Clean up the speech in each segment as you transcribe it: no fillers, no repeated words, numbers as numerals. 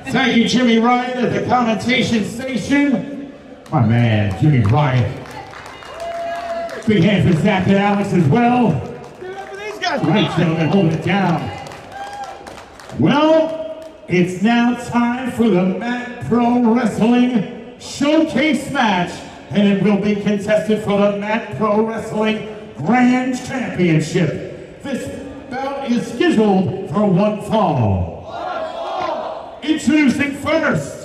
Thank you, Jimmy Ryan, at the commentation station. My man, Jimmy Ryan. Big hand for Zach and Alex as well. Right, gentlemen, hold it down. Well, it's now time for the Mat Pro Wrestling Showcase match, and it will be contested for the Mat Pro Wrestling Grand Championship. This bout is scheduled for one fall. Introducing first.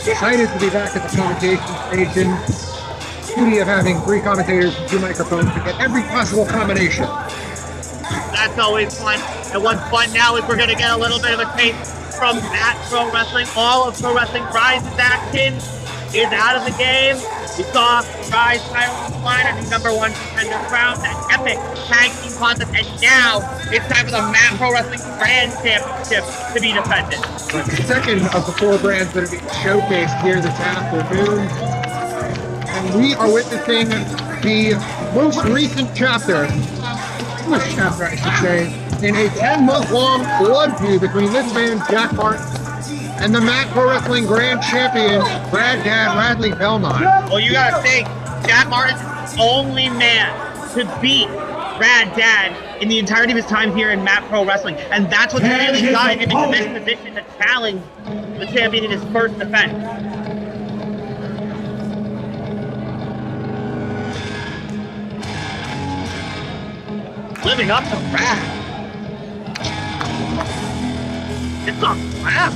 Excited to be back at the commentation station. Beauty of having 3 commentators and 2 microphones to get every possible combination. That's always fun. And what's fun now is we're going to get a little bit of a taste from Mat Pro Wrestling. All of Pro Wrestling Rise Atkins is out of the game. We saw Rise title on the line, I think #1 contender crown, that epic tag team contest, and now it's time for the Mat Pro Wrestling Grand Championship to be defended. The second of the 4 brands that are being showcased here this afternoon. And we are witnessing the most recent chapter, I should say, in a 10-month-long blood feud between this man, Jack Martin, and the Mat Pro Wrestling Grand Champion, Radley Belmont. Well, you gotta think, Jack Martin's the only man to beat Rad Dad in the entirety of his time here in Mat Pro Wrestling, and that's what really got him into this position to challenge the champion in his first defense. Living up to Rad. It's a slap.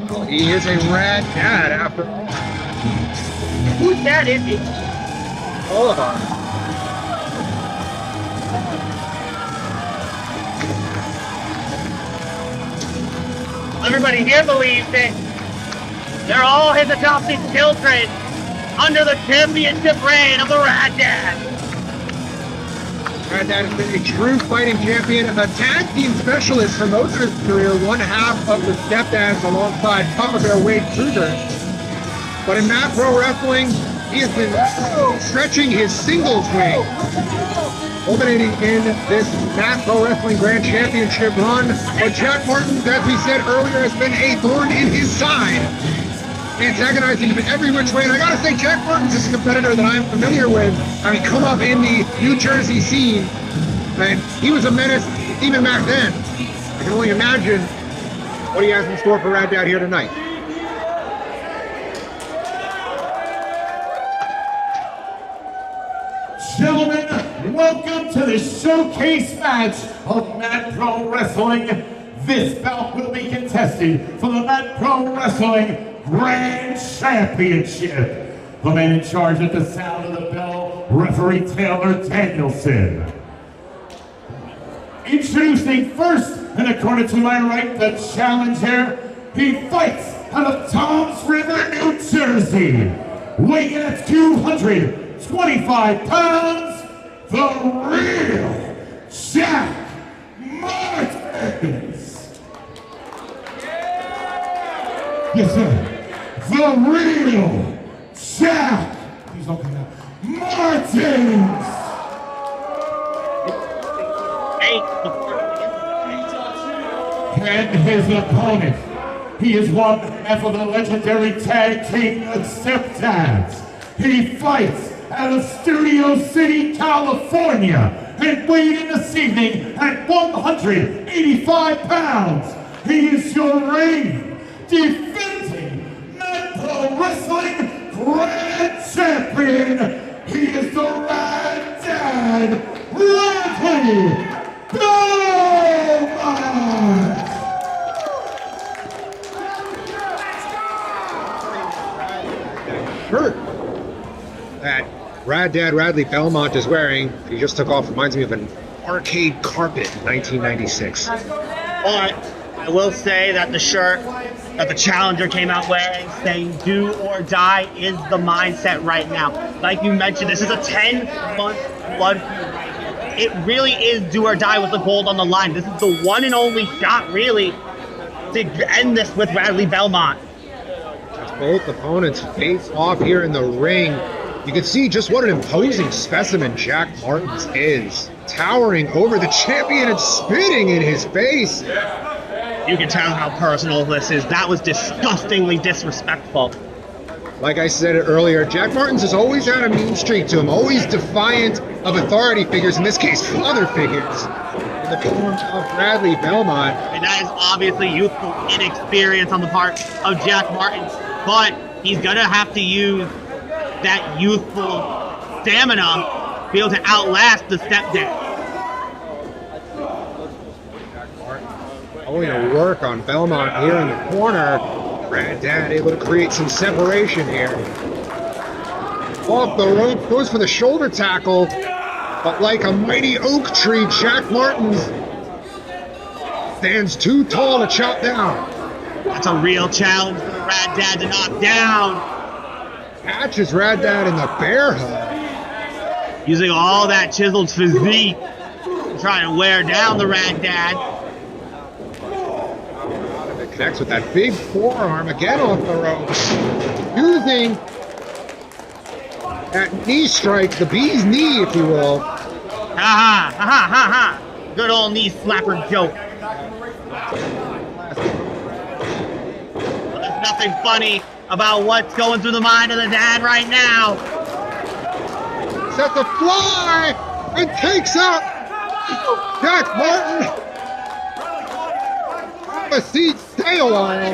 Well, he is a rad dad after all. Whose dad is he? All of us. Everybody here believes it. They're all his adopted children under the championship reign of the Rad Dad. Rad Dad has been a true fighting champion, a tag team specialist for most of his career, one half of the stepdads alongside Papa Bear Wade Kruger. But in Mat Pro Wrestling, he has been stretching his singles wing, culminating in this Mat Pro Wrestling Grand Championship run. But Jack Martin, as we said earlier, has been a thorn in his side, antagonizing him in every which way. And I gotta say, Jack Martin's is a competitor that I'm familiar with. I mean, come up in the New Jersey scene, and he was a menace even back then. I can only imagine what he has in store for Rad Dad here tonight. Gentlemen, welcome to the showcase match of Mat Pro Wrestling. This bout will be contested for the Mat Pro Wrestling Grand Championship. The man in charge at the sound of the bell, referee Taylor Danielson. Introducing first, and according to my right, the challenger. He fights out of Toms River, New Jersey. Weighing at 225 pounds, the real Jack Meartens. Yes, sir. The real Jack Meartens. And his opponent, he is one half of the legendary tag team of Stepdads. He fights out of Studio City, California, and weighed in this evening at 185 pounds. He is your reigning, defending Mat Pro Wrestling Grand Champion. He is the Rad Dad, Radley Belmont. Shirt that Rad Dad Radley Belmont is wearing, he just took off, reminds me of an arcade carpet in 1996. But I will say that the shirt that the challenger came out wearing, saying do or die, is the mindset right now. Like you mentioned, this is a 10-month blood feud right here. It really is do or die with the gold on the line. This is the one and only shot, really, to end this with Radley Belmont. both opponents face off here in the ring. You can see just what an imposing specimen Jack Meartens is. Towering over the champion and spitting in his face. You can tell how personal this is. That was disgustingly disrespectful. Like I said earlier, Jack Meartens has always had a mean streak to him, always defiant of authority figures, in this case, father figures, in the form of Radley Belmont. And that is obviously youthful inexperience on the part of Jack Meartens, but he's gonna have to use that youthful stamina to be able to outlast the stepdad. Going to work on Belmont here in the corner. Granddad able to create some separation here. Off the rope, goes for the shoulder tackle, but like a mighty oak tree, Jack Meartens stands too tall to chop down. That's a real challenge for the Rad Dad to knock down. Catches Rad Dad in the bear hug. Using all that chiseled physique to try and wear down the Rad Dad. Connects with that big forearm again off the rope. Using that knee strike, the bee's knee, if you will. Ha ha, ha ha, ha ha. Good old knee slapper joke. Well, there's nothing funny about what's going through the mind of the dad right now. Sets a fly and takes out Jack Meartens. A seat, stay a while.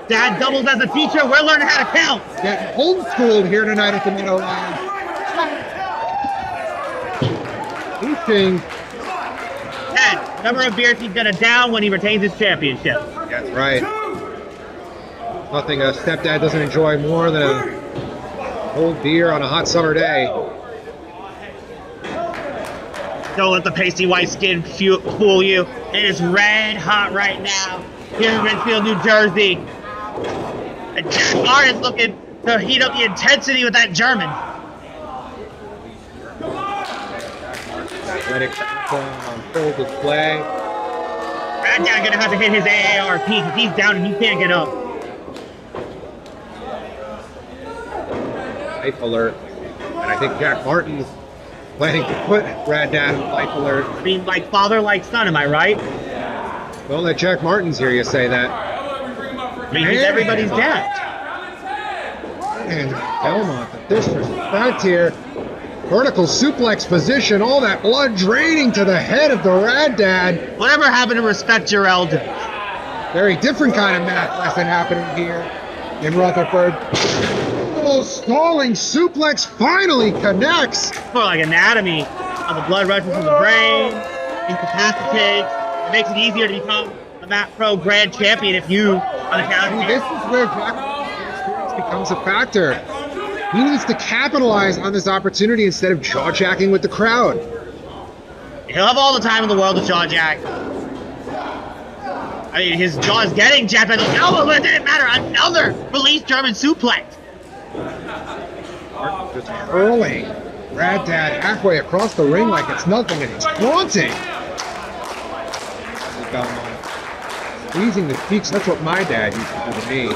Dad doubles as a teacher. We're learning how to count. Getting homeschooled here tonight at the Meadowlands. Teaching. Ted, number of beers he's gonna down when he retains his championship. That's right. Nothing a stepdad doesn't enjoy more than a cold beer on a hot summer day. Don't let the pasty white skin fool you. It is red hot right now here in Renfield, New Jersey. And Jack Meartens looking to heat up the intensity with that German. Athletic on full display. Rad Dad gonna have to hit his AARP because he's down and he can't get up. Life alert. And I think Jack Meartens planning to put Rad Dad on life alert. I mean, like father, like son, am I right? Don't let Jack Meartens hear you say that. I mean, he's everybody's dad. And Belmont, the disrespect here. Vertical suplex position, all that blood draining to the head of the Rad Dad. Whatever happened to respect your elders? Very different kind of math lesson happening here in Rutherford. Oh, stalling suplex finally connects. More like anatomy of the blood rushes from the brain, incapacitates. It makes it easier to become a MPW Pro Grand Champion if you are the challenge. This is where Jack's experience becomes a factor. He needs to capitalize on this opportunity instead of jaw-jacking with the crowd. He'll have all the time in the world to jaw jack. I mean, his jaw is getting jacked by the elbow, but it didn't matter. Another release German suplex. Just hurling Rad Dad halfway across the ring like it's nothing, and he's taunting. Squeezing the cheeks, that's what my dad used to do to me.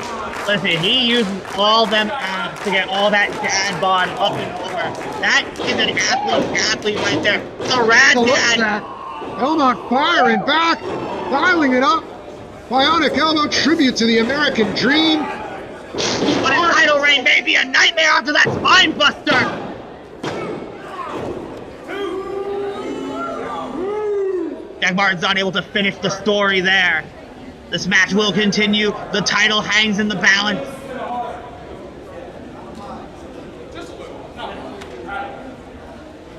Listen, he uses all them abs to get all that dad bod up and over. That is an athlete right there. The Rad Dad. Belmont firing back, dialing it up. Bionic elbow, tribute to the American dream. But his title reign may be a nightmare after that spine buster. Jack Meartens unable to finish the story there. This match will continue. The title hangs in the balance.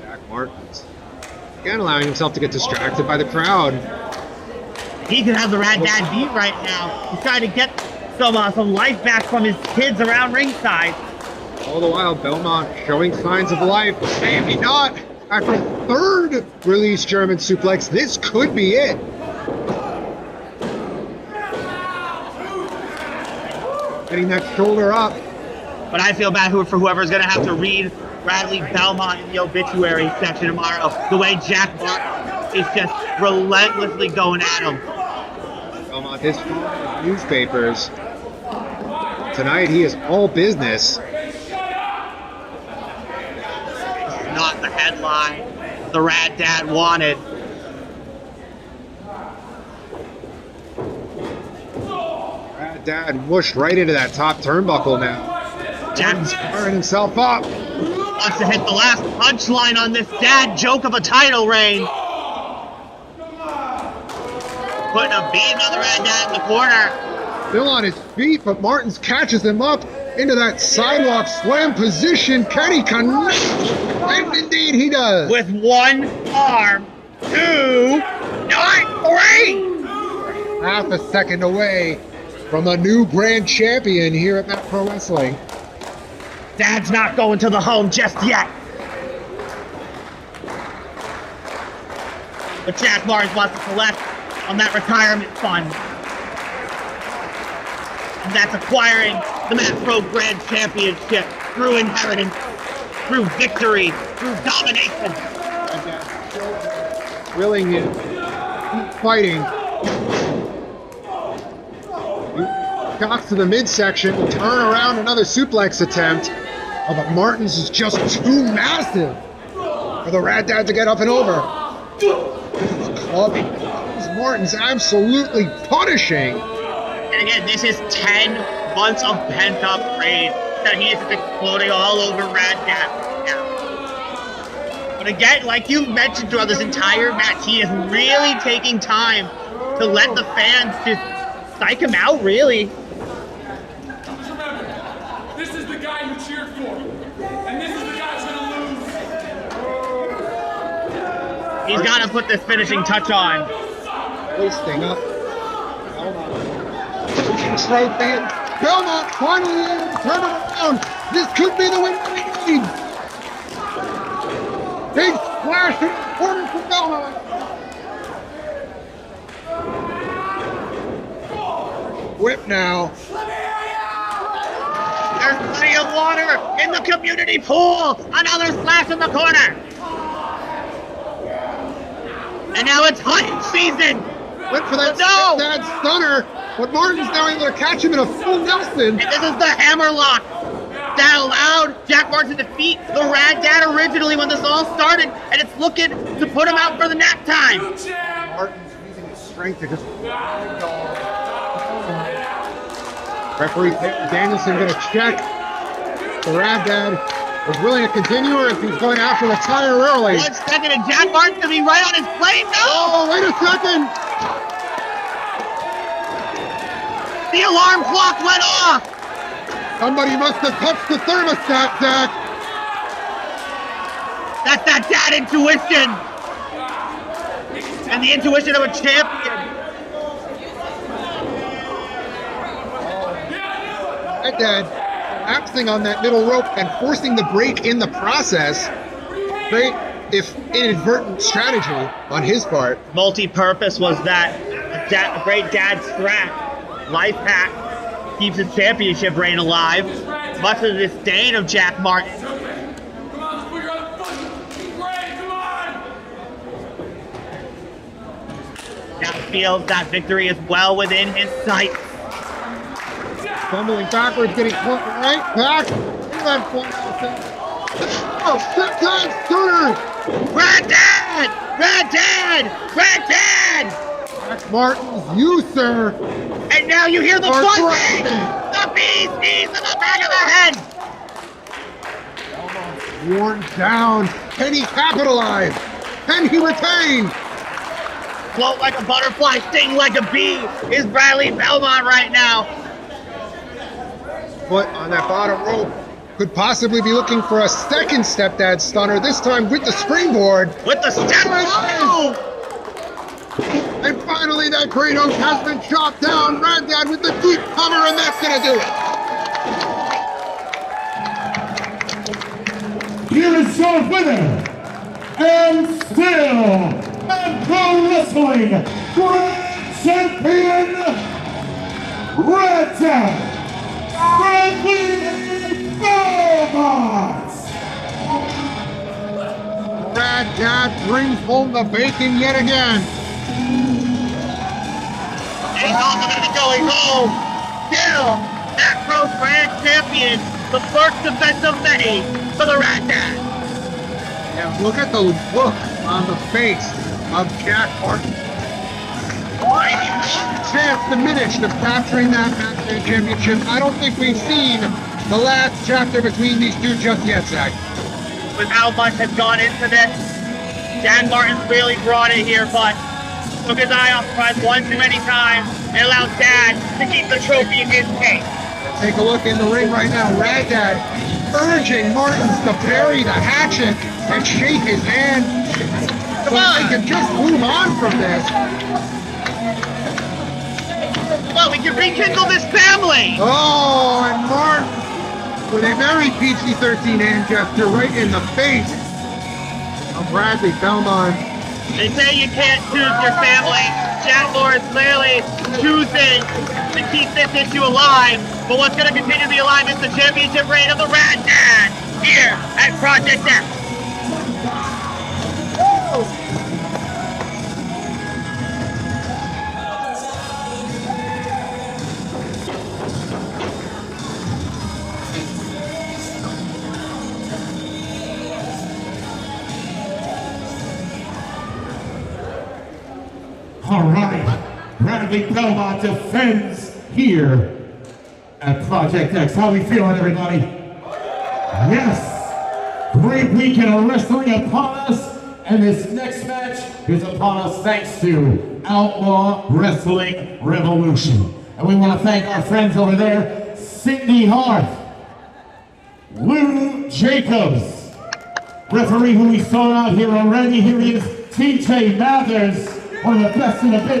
Jack Meartens again allowing himself to get distracted by the crowd. He could have the Rad Dad beat right now. He's trying to get some life back from his kids around ringside. All the while, Belmont showing signs of life. Maybe not. After a third release German suplex, this could be it. Getting that shoulder up. But I feel bad for whoever's going to have to read Radley Belmont in the obituary section tomorrow. The way Jack Meartens is just relentlessly going at him. Belmont on his newspapers. Tonight he is all business. Not the headline the Rad Dad wanted. Rad Dad whooshed right into that top turnbuckle now. Jack's firing himself up. wants to hit the last punchline on this dad joke of a title reign. Putting a beating on the Rad Dad in the corner. Still on his feet, but Meartens catches him up into that sidewalk slam position. Can he connect? And indeed he does. With one arm, two, not three. Half a second away from the new grand champion here at Matt Pro Wrestling. Dad's not going to the home just yet. But Jack Mars wants to collect on that retirement fund. And that's acquiring the Matt Pro Grand Championship through inheritance, through victory, through domination. Willing to keep fighting. Shocks to the midsection, turn around, another suplex attempt. Oh, but Meartens is just too massive for the Rad Dad to get up and over. Club Meartens absolutely punishing. And again, this is 10 months of pent-up rage that he is exploding all over Rad Dad now. But again, like you mentioned throughout this entire match, he is really taking time to let the fans just psych him out, really. Just remember, this is the guy you cheered for, and this is the guy who's gonna lose. He's got to put this finishing touch on. Wasting up. Trophy. Belmont finally able to turn it around. This could be the win we need. Big splash in the corner for Belmont. Whip now. There's plenty of water in the community pool. Another splash in the corner. And now it's hunting season. Went for that No! stepdad stunner, but Meartens now able to catch him in a full Nelson. And this is the hammer lock that allowed Jack Martin to defeat the Rad Dad originally when this all started, and it's looking to put him out for the nap time. Meartens using his strength to just... Referee Danielson going to check. The Rad Dad was willing to continue, or if he's going after the tire early. 1 second, and Jack Martin's gonna be right on his plane. No! Oh, wait a second! The alarm clock went off. Somebody must have touched the thermostat, Zach. That's that dad intuition, and the intuition of a champion. Rad Dad collapsing on that middle rope and forcing the break in the process. Great, if inadvertent strategy on his part. Multi-purpose was that a great dad strat. Life hack keeps his championship reign alive, much to the disdain of Jack Martin. Come on, let's put your other foot. Ray, come on! Now feels that victory is well within his sight. Fumbling backwards, getting caught right back. Oh, step-time stunner! Rad Dad! Rad Dad! Rad Dad! Jack Martins, you, sir, And now you hear the are buzzing! threatening. The bee's knees in the back of the head! Worn down. Can he capitalize? Can he retain? Float like a butterfly, sting like a bee is Radley Belmont right now. Foot on that bottom rope. Could possibly be looking for a second stepdad stunner, this time with the springboard. With the step move! And finally, that great oak has been chopped down. Rad Dad with the deep cover, and that's going to do it. Here is your winner, and still Matt Pro Wrestling Grand Champion, Red Dad, Radley Belmont. Rad Dad brings home the bacon yet again. he's also going to be going home. Still, that pro grand champion, the first defense of many for the Rat Dad. Yeah, look at the look on the face of Jack Martin. Chance diminished of capturing that Grand Championship. I don't think we've seen the last chapter between these two just yet, Zach. With how much has gone into this, Dan Martin's really brought it here, but took his eye off the prize one too many times and allowed Dad to keep the trophy in his case. Take a look in the ring right now. Rad Dad urging Martins to bury the hatchet and shake his hand. Come so on. they can just move on from this. Well, we can rekindle this family! Oh, and Mark with a very PG-13 hand gesture right in the face of Radley Belmont. They say you can't choose your family. Jack Moore is clearly choosing to keep this issue alive, but what's going to continue to be alive is the championship reign of the Rat Dad here at Project X. All right, Radley Belmont defends here at Project X. How we feeling, everybody? Yes, great weekend of wrestling upon us, and this next match is upon us thanks to Outlaw Wrestling Revolution. And we want to thank our friends over there, Cindy Hart, Lou Jacobs, referee who we saw out here already. Here he is, TJ Mathers, one of the best in the business.